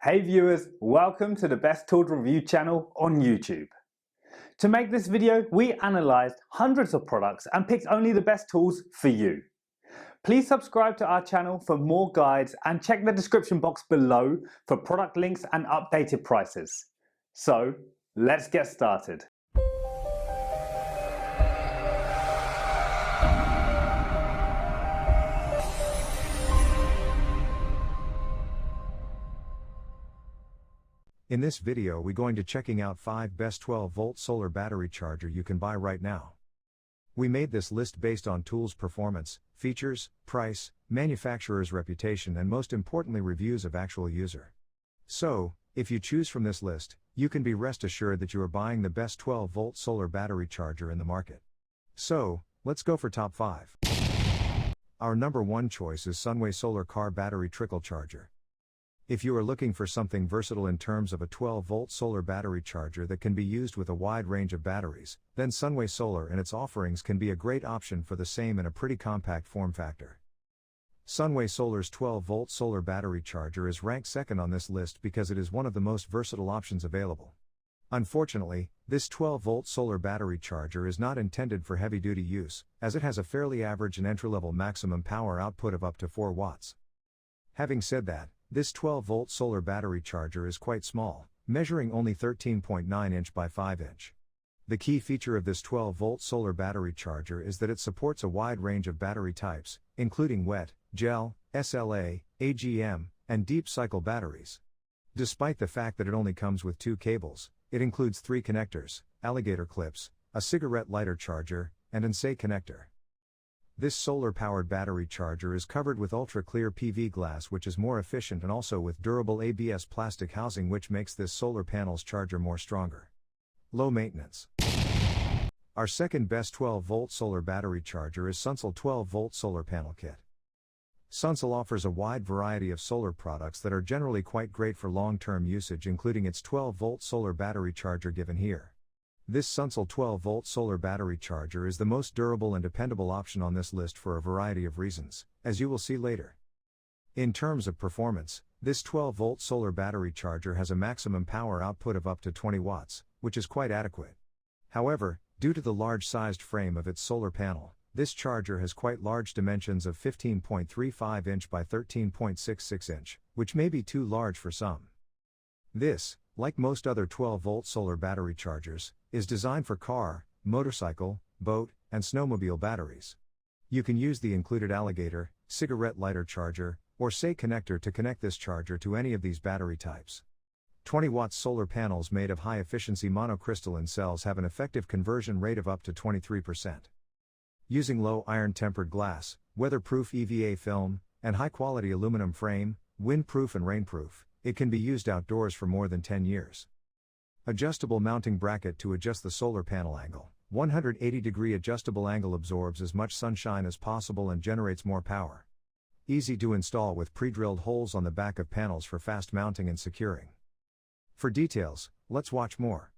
Hey viewers, welcome to the Best Tools Review channel on YouTube. To make this video, we analysed hundreds of products and picked only the best tools for you. Please subscribe to our channel for more guides and check the description box below for product links and updated prices. So, let's get started. In this video we're going to checking out 5 best 12-volt solar battery charger you can buy right now. We made this list based on tools performance, features, price, manufacturer's reputation and most importantly reviews of actual user. So, if you choose from this list, you can be rest assured that you are buying the best 12-volt solar battery charger in the market. So, let's go for top 5. Our number 1 choice is Sunway Solar Car Battery Trickle Charger. If you are looking for something versatile in terms of a 12-volt solar battery charger that can be used with a wide range of batteries, then Sunway Solar and its offerings can be a great option for the same in a pretty compact form factor. Sunway Solar's 12-volt solar battery charger is ranked second on this list because it is one of the most versatile options available. Unfortunately, this 12-volt solar battery charger is not intended for heavy-duty use, as it has a fairly average and entry-level maximum power output of up to 4 watts. Having said that, this 12-volt solar battery charger is quite small, measuring only 13.9 inch by 5 inch. The key feature of this 12-volt solar battery charger is that it supports a wide range of battery types, including wet, gel, SLA, AGM, and deep cycle batteries. Despite the fact that it only comes with 2 cables, it includes 3 connectors, alligator clips, a cigarette lighter charger, and OYMSAE connector. This solar-powered battery charger is covered with ultra-clear PV glass which is more efficient and also with durable ABS plastic housing which makes this solar panel's charger more stronger. Low maintenance. Our second best 12-volt solar battery charger is Sunsel 12-volt solar panel kit. Sunsel offers a wide variety of solar products that are generally quite great for long-term usage including its 12-volt solar battery charger given here. This Sunsel 12-volt solar battery charger is the most durable and dependable option on this list for a variety of reasons, as you will see later. In terms of performance, this 12-volt solar battery charger has a maximum power output of up to 20 watts, which is quite adequate. However, due to the large-sized frame of its solar panel, this charger has quite large dimensions of 15.35 inch by 13.66 inch, which may be too large for some. This, like most other 12-volt solar battery chargers, is designed for car, motorcycle, boat, and snowmobile batteries. You can use the included alligator, cigarette lighter charger, or SOLPERK connector to connect this charger to any of these battery types. 20 watts solar panels made of high-efficiency monocrystalline cells have an effective conversion rate of up to 23%. Using low iron tempered glass, weatherproof EVA film, and high-quality aluminum frame, windproof and rainproof, it can be used outdoors for more than 10 years. Adjustable mounting bracket to adjust the solar panel angle. 180-degree adjustable angle absorbs as much sunshine as possible and generates more power. Easy to install with pre-drilled holes on the back of panels for fast mounting and securing. For details, let's watch more.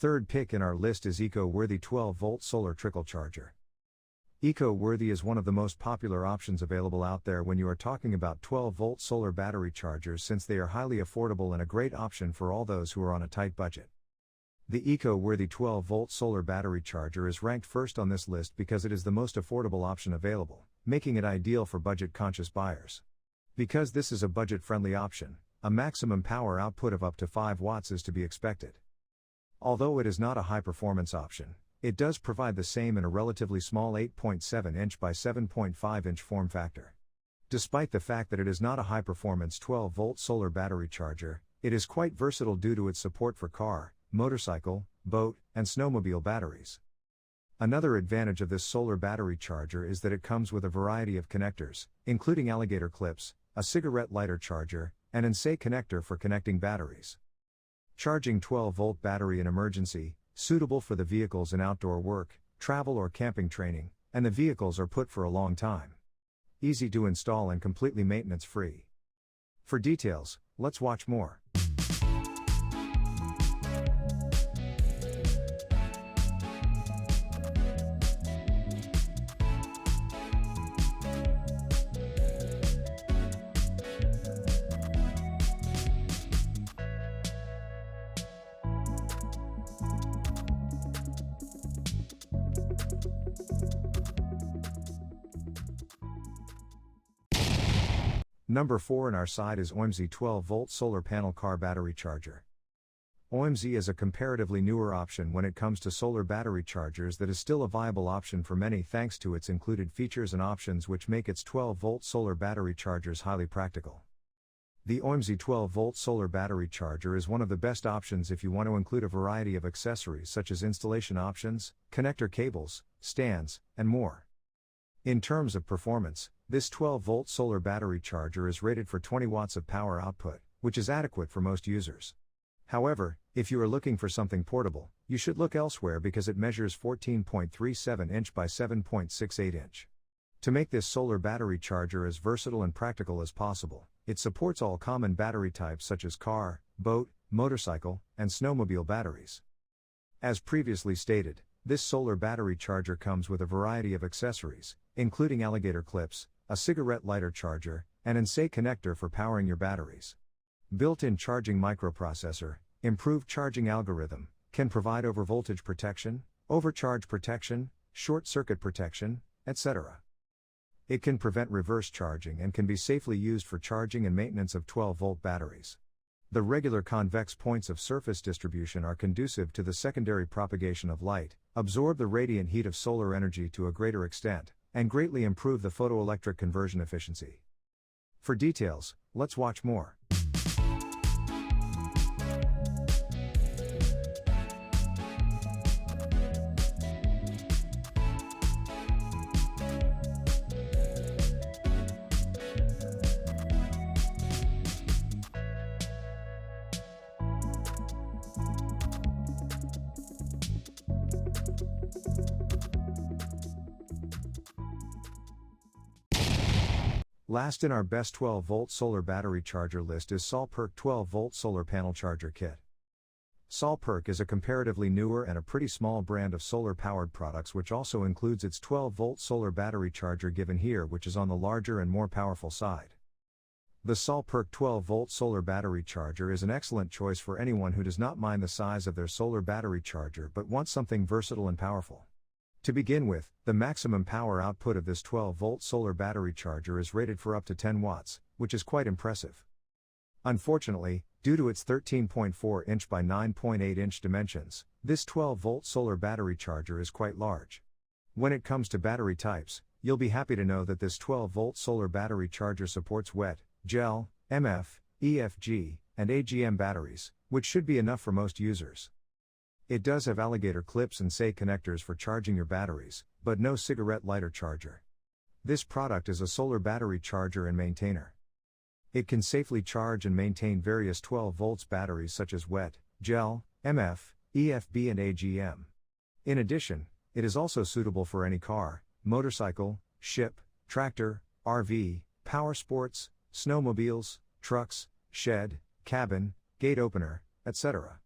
Third pick in our list is Ecoworthy 12-volt solar trickle charger. Ecoworthy is one of the most popular options available out there when you are talking about 12-volt solar battery chargers, since they are highly affordable and a great option for all those who are on a tight budget. The Ecoworthy 12-volt solar battery charger is ranked first on this list because it is the most affordable option available, making it ideal for budget-conscious buyers. Because this is a budget-friendly option, a maximum power output of up to 5 watts is to be expected. Although it is not a high-performance option, it does provide the same in a relatively small 8.7-inch by 7.5-inch form factor. Despite the fact that it is not a high-performance 12-volt solar battery charger, it is quite versatile due to its support for car, motorcycle, boat, and snowmobile batteries. Another advantage of this solar battery charger is that it comes with a variety of connectors, including alligator clips, a cigarette lighter charger, and an OYMSAE connector for connecting batteries. Charging 12-volt battery in emergency, suitable for the vehicles in outdoor work, travel or camping training, and the vehicles are put for a long time. Easy to install and completely maintenance-free. For details, let's watch more. Number 4 in our side is OYMSAE 12-volt solar panel car battery charger. OYMSAE is a comparatively newer option when it comes to solar battery chargers that is still a viable option for many thanks to its included features and options, which make its 12-volt solar battery chargers highly practical. The OYMSAE 12-volt solar battery charger is one of the best options if you want to include a variety of accessories such as installation options, connector cables, stands, and more. In terms of performance, this 12-volt solar battery charger is rated for 20 watts of power output, which is adequate for most users. However, if you are looking for something portable, you should look elsewhere because it measures 14.37-inch by 7.68-inch. To make this solar battery charger as versatile and practical as possible, it supports all common battery types such as car, boat, motorcycle, and snowmobile batteries. As previously stated, this solar battery charger comes with a variety of accessories, including alligator clips, a cigarette lighter charger, and an OYMSAE connector for powering your batteries. Built-in charging microprocessor, improved charging algorithm, can provide overvoltage protection, overcharge protection, short-circuit protection, etc. It can prevent reverse charging and can be safely used for charging and maintenance of 12-volt batteries. The regular convex points of surface distribution are conducive to the secondary propagation of light, absorb the radiant heat of solar energy to a greater extent, and greatly improve the photoelectric conversion efficiency. For details, let's watch more. Last in our best 12-volt solar battery charger list is SOLPERK 12-volt solar panel charger kit. SOLPERK is a comparatively newer and a pretty small brand of solar-powered products, which also includes its 12-volt solar battery charger given here, which is on the larger and more powerful side. The SOLPERK 12-volt solar battery charger is an excellent choice for anyone who does not mind the size of their solar battery charger but wants something versatile and powerful. To begin with, the maximum power output of this 12-volt solar battery charger is rated for up to 10 watts, which is quite impressive. Unfortunately, due to its 13.4-inch by 9.8-inch dimensions, this 12-volt solar battery charger is quite large. When it comes to battery types, you'll be happy to know that this 12-volt solar battery charger supports wet, gel, MF, EFG, and AGM batteries, which should be enough for most users. It does have alligator clips and OYMSAE connectors for charging your batteries, but no cigarette lighter charger. This product is a solar battery charger and maintainer. It can safely charge and maintain various 12 volts batteries such as wet, gel, MF, EFB and AGM. In addition, it is also suitable for any car, motorcycle, ship, tractor, RV, power sports, snowmobiles, trucks, shed, cabin, gate opener, etc.